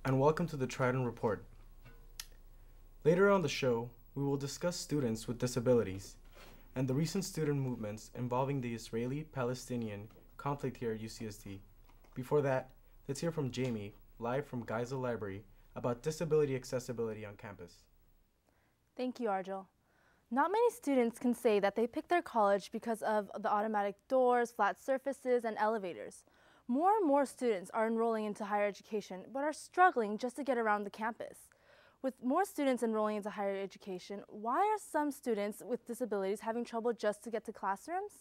and welcome to the Triton Report. Later on the show, we will discuss students with disabilities and the recent student movements involving the Israeli-Palestinian conflict here at UCSD. Before that, let's hear from Jamie, live from Geisel Library, about disability accessibility on campus. Thank you, Arjel. Not many students can say that they picked their college because of the automatic doors, flat surfaces, and elevators. More and more students are enrolling into higher education, but are struggling just to get around the campus. With more students enrolling into higher education, why are some students with disabilities having trouble just to get to classrooms?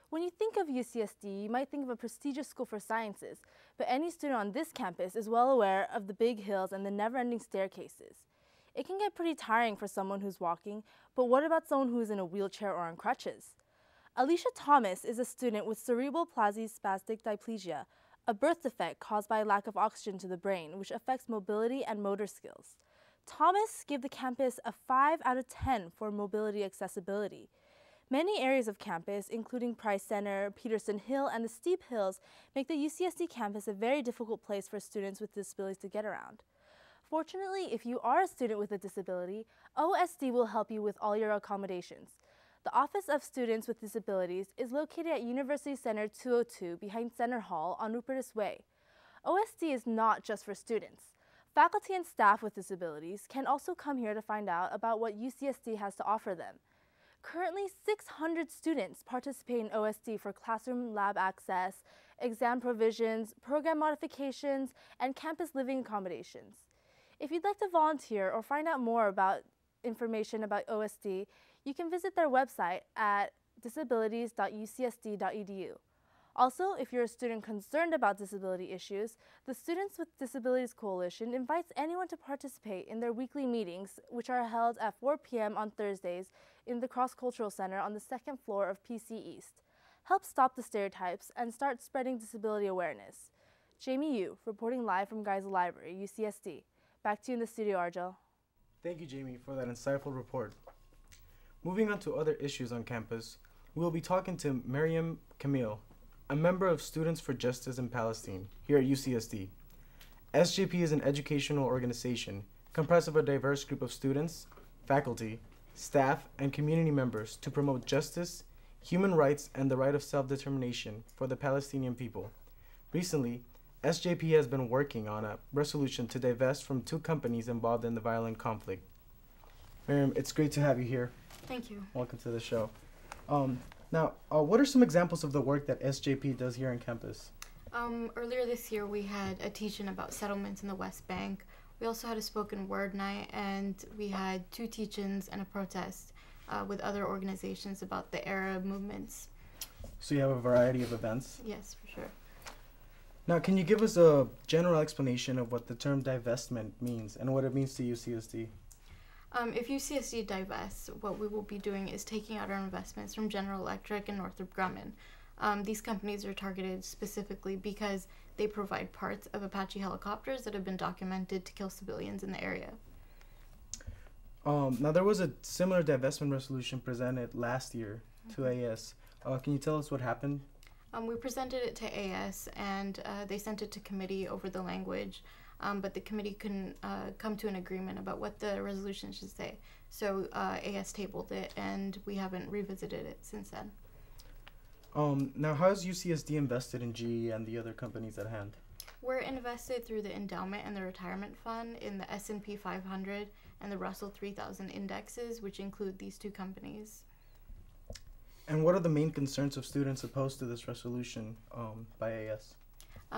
When you think of UCSD, you might think of a prestigious school for sciences, but any student on this campus is well aware of the big hills and the never-ending staircases. It can get pretty tiring for someone who's walking, but what about someone who is in a wheelchair or on crutches? Alicia Thomas is a student with cerebral palsy spastic diplegia, a birth defect caused by a lack of oxygen to the brain, which affects mobility and motor skills. Thomas gave the campus a 5 out of 10 for mobility accessibility. Many areas of campus, including Price Center, Peterson Hill, and the steep hills, make the UCSD campus a very difficult place for students with disabilities to get around. Fortunately, if you are a student with a disability, OSD will help you with all your accommodations. The Office of Students with Disabilities is located at University Center 202 behind Center Hall on Rupertus Way. OSD is not just for students. Faculty and staff with disabilities can also come here to find out about what UCSD has to offer them. Currently, 600 students participate in OSD for classroom lab access, exam provisions, program modifications, and campus living accommodations. If you'd like to volunteer or find out more about information about OSD, you can visit their website at disabilities.ucsd.edu. Also, if you're a student concerned about disability issues, the Students with Disabilities Coalition invites anyone to participate in their weekly meetings, which are held at 4 p.m. on Thursdays in the Cross Cultural Center on the second floor of PC East. Help stop the stereotypes and start spreading disability awareness. Jamie Yu, reporting live from Geisel Library, UCSD. Back to you in the studio, Arjel. Thank you, Jamie, for that insightful report. Moving on to other issues on campus, we will be talking to Miriam Camille, a member of Students for Justice in Palestine here at UCSD. SJP is an educational organization comprised of a diverse group of students, faculty, staff, and community members to promote justice, human rights, and the right of self-determination for the Palestinian people. Recently, SJP has been working on a resolution to divest from 2 companies involved in the violent conflict. Miriam, it's great to have you here. Thank you. Welcome to the show. What are some examples of the work that SJP does here on campus? Earlier this year, we had a teach-in about settlements in the West Bank. We also had a spoken word night, and we had 2 teach-ins and a protest with other organizations about the Arab movements. So you have a variety of events? Yes, for sure. Now, can you give us a general explanation of what the term divestment means and what it means to UCSD? If UCSD divests, what we will be doing is taking out our investments from General Electric and Northrop Grumman. These companies are targeted specifically because they provide parts of Apache helicopters that have been documented to kill civilians in the area. Now, there was a similar divestment resolution presented last year to AS. Can you tell us what happened? We presented it to AS, and they sent it to committee over the language, but the committee couldn't come to an agreement about what the resolution should say. So AS tabled it, and we haven't revisited it since then. Now, how is UCSD invested in GE and the other companies at hand? We're invested through the endowment and the retirement fund in the S&P 500 and the Russell 3000 indexes, which include these 2 companies. And what are the main concerns of students opposed to this resolution by AS?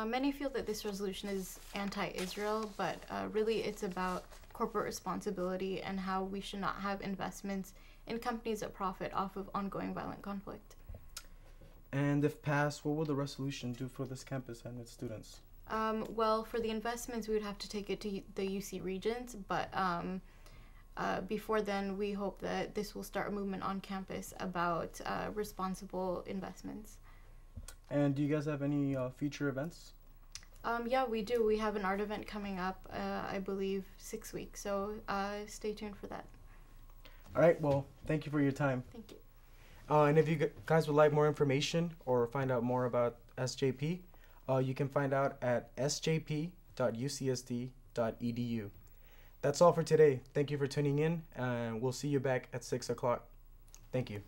Many feel that this resolution is anti-Israel, but really it's about corporate responsibility and how we should not have investments in companies that profit off of ongoing violent conflict. And if passed, what will the resolution do for this campus and its students? Well, for the investments, we would have to take it to the UC Regents, but before then, we hope that this will start a movement on campus about responsible investments. And do you guys have any future events? Yeah, we do. We have an art event coming up, I believe, 6 weeks, so stay tuned for that. All right, well, thank you for your time. Thank you. And if you guys would like more information or find out more about SJP, you can find out at sjp.ucsd.edu. northrop.edu. That's all for today. Thank you for tuning in, and we'll see you back at 6 o'clock. Thank you.